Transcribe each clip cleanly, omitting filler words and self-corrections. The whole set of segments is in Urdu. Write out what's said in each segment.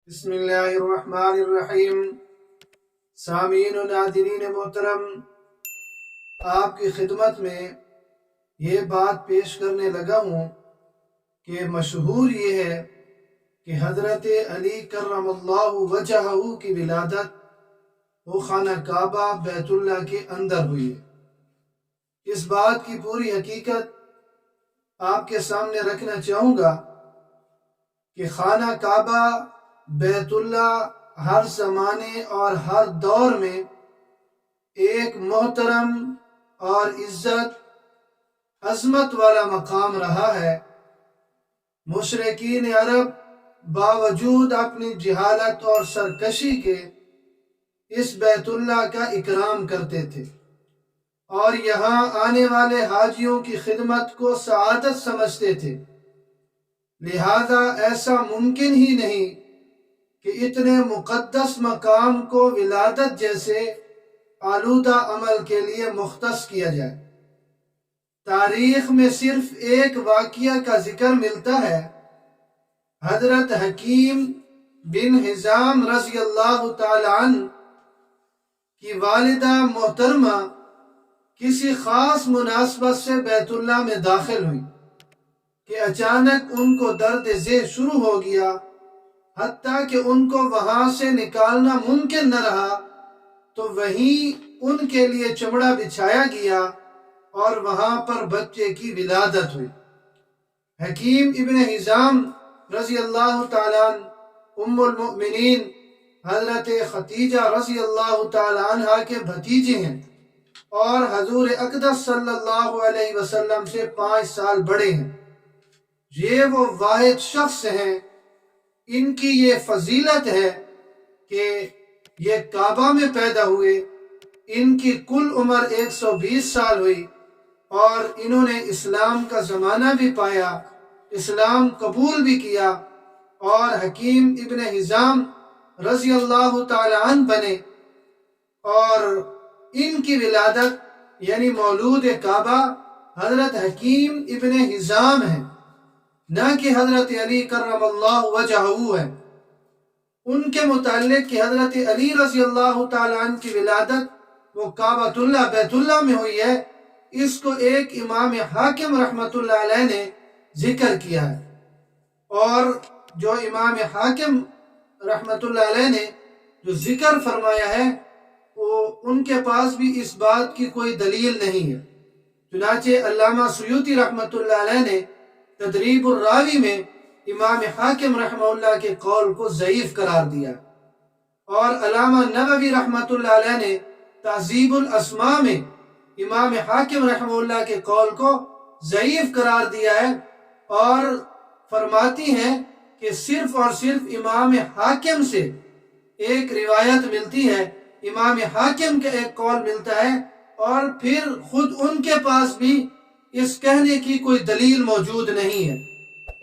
بسم اللہ الرحمن الرحیم۔ سامعین و ناظرین محترم، آپ کی خدمت میں یہ بات پیش کرنے لگا ہوں کہ مشہور یہ ہے کہ حضرت علی کرم اللہ وجہہ کی ولادت وہ خانہ کعبہ بیت اللہ کے اندر ہوئی ہے۔ اس بات کی پوری حقیقت آپ کے سامنے رکھنا چاہوں گا کہ خانہ کعبہ بیت اللہ ہر زمانے اور ہر دور میں ایک محترم اور عزت عظمت والا مقام رہا ہے۔ مشرکین عرب باوجود اپنی جہالت اور سرکشی کے اس بیت اللہ کا اکرام کرتے تھے اور یہاں آنے والے حاجیوں کی خدمت کو سعادت سمجھتے تھے، لہذا ایسا ممکن ہی نہیں کہ اتنے مقدس مقام کو ولادت جیسے آلودہ عمل کے لیے مختص کیا جائے۔ تاریخ میں صرف ایک واقعہ کا ذکر ملتا ہے۔ حضرت حکیم بن حزام رضی اللہ تعالی عنہ کی والدہ محترمہ کسی خاص مناسبت سے بیت اللہ میں داخل ہوئی کہ اچانک ان کو درد ذہ شروع ہو گیا، حتیٰ کہ ان کو وہاں سے نکالنا ممکن نہ رہا تو وہیں ان کے لیے چمڑا بچھایا گیا اور وہاں پر بچے کی ولادت ہوئی۔ حکیم ابن حزام رضی اللہ تعالیٰ عنہ ام المؤمنین حضرت ختیجہ رضی اللہ تعالیٰ عنہ کے بھتیجے ہیں اور حضور اقدس صلی اللہ علیہ وسلم سے 5 سال بڑے ہیں۔ یہ وہ واحد شخص ہیں، ان کی یہ فضیلت ہے کہ یہ کعبہ میں پیدا ہوئے۔ ان کی کل عمر 120 سال ہوئی اور انہوں نے اسلام کا زمانہ بھی پایا، اسلام قبول بھی کیا اور حکیم ابن حزام رضی اللہ تعالی عنہ بنے، اور ان کی ولادت یعنی مولود کعبہ حضرت حکیم ابن حزام ہے، نہ کہ حضرت علی کرم اللہ وجہہ ہے۔ ان کے متعلق کہ حضرت علی رضی اللہ تعالیٰ عنہ کی ولادت وہ کعبۃ اللہ بیت اللہ میں ہوئی ہے، اس کو ایک امام حاکم رحمۃ اللہ علیہ نے ذکر کیا ہے، اور جو امام حاکم رحمۃ اللہ علیہ نے جو ذکر فرمایا ہے وہ ان کے پاس بھی اس بات کی کوئی دلیل نہیں ہے۔ چنانچہ علامہ سیوطی رحمۃ اللہ علیہ نے تدریب الراوی میں امام حاکم رحمہ اللہ کے قول کو ضعیف قرار دیا، اور علامہ نووی رحمۃ اللہ علیہ نے تہذیب الاسماء میں امام حاکم رحمہ اللہ کے قول کو ضعیف قرار دیا ہے، اور فرماتی ہیں کہ صرف اور صرف امام حاکم سے ایک روایت ملتی ہے، امام حاکم کا ایک قول ملتا ہے، اور پھر خود ان کے پاس بھی اس کہنے کی کوئی دلیل موجود نہیں ہے،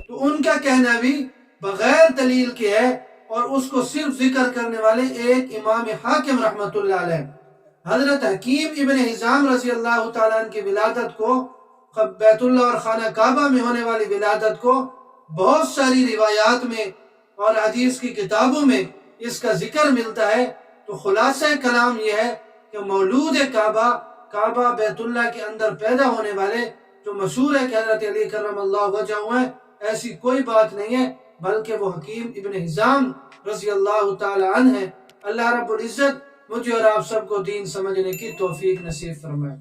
تو ان کا کہنا بھی بغیر دلیل کے ہے، اور اس کو صرف ذکر کرنے والے ایک امام حاکم رحمۃ اللہ علیہ۔ حضرت حکیم ابن حزام رضی اللہ تعالیٰ عنہ کی ولادت کو، بیت اللہ اور خانہ کعبہ میں ہونے والی ولادت کو بہت ساری روایات میں اور حدیث کی کتابوں میں اس کا ذکر ملتا ہے۔ تو خلاصہ کلام یہ ہے کہ مولود کعبہ، کعبہ بیت اللہ کے اندر پیدا ہونے والے جو مشہور ہے کہ حضرت علی کرم اللہ وجہہ ہیں، ایسی کوئی بات نہیں ہے، بلکہ وہ حکیم ابن حزام رضی اللہ تعالی عنہ ہے۔ اللہ رب العزت مجھے اور آپ سب کو دین سمجھنے کی توفیق نصیب فرمائے۔